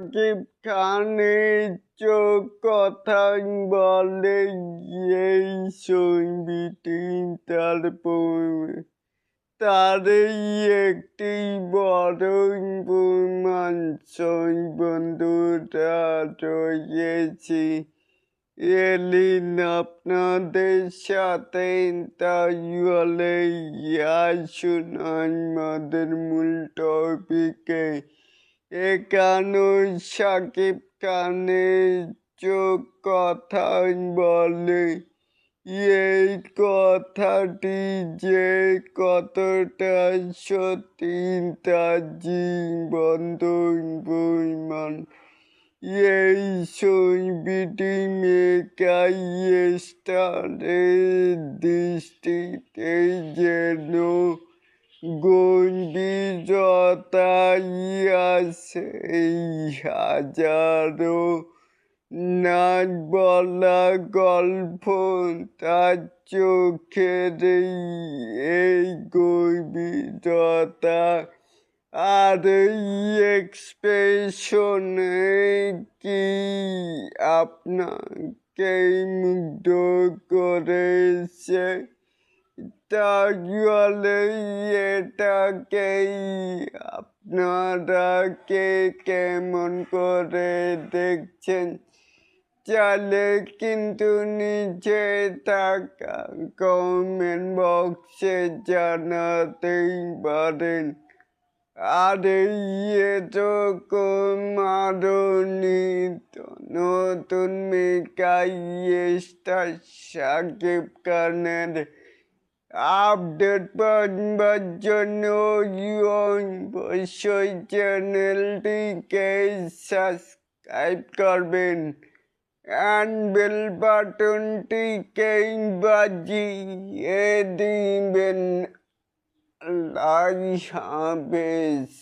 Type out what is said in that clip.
শাকিব খানের চোখ কথা বলে এই ছবিটি তারই একটি বড় প্রমাণ বন্ধুরা রয়েছে। এলিন আপনাদের সাথে তাহলে আসুন আমাদের মূল টপিকে। এখানেও শাকিব খানের চোখ কথা বলে এই কথাটি যে কতটা সত্যি তার জীবন্ত প্রমাণ। এই ছবিটি মেকাই স্টারের দৃষ্টিতে যেন গম্ভীরতাই আছে। হাজারো নাক বলা গল্প তার চোখের এই গভীরতা আর এই এক্সপ্রেশনে কি আপনাকে মুগ্ধ করেছে? তাহলে এটাকেই আপনারা কে কেমন করে দেখছেন চাইলে কিন্তু নিচে থাকা কমেন্ট বক্সে জানাতেই পারেন। আর এরকম আরো নিত্য নতুন মেকাই স্টার শাকিব খানের আপডেট পাওয়ার জন্য অবশ্যই চ্যানেলটিকে সাবস্ক্রাইব করবেন and বেল বাটনটিকে বাজিয়ে দিবেন। আল্লাহ হাফেজ।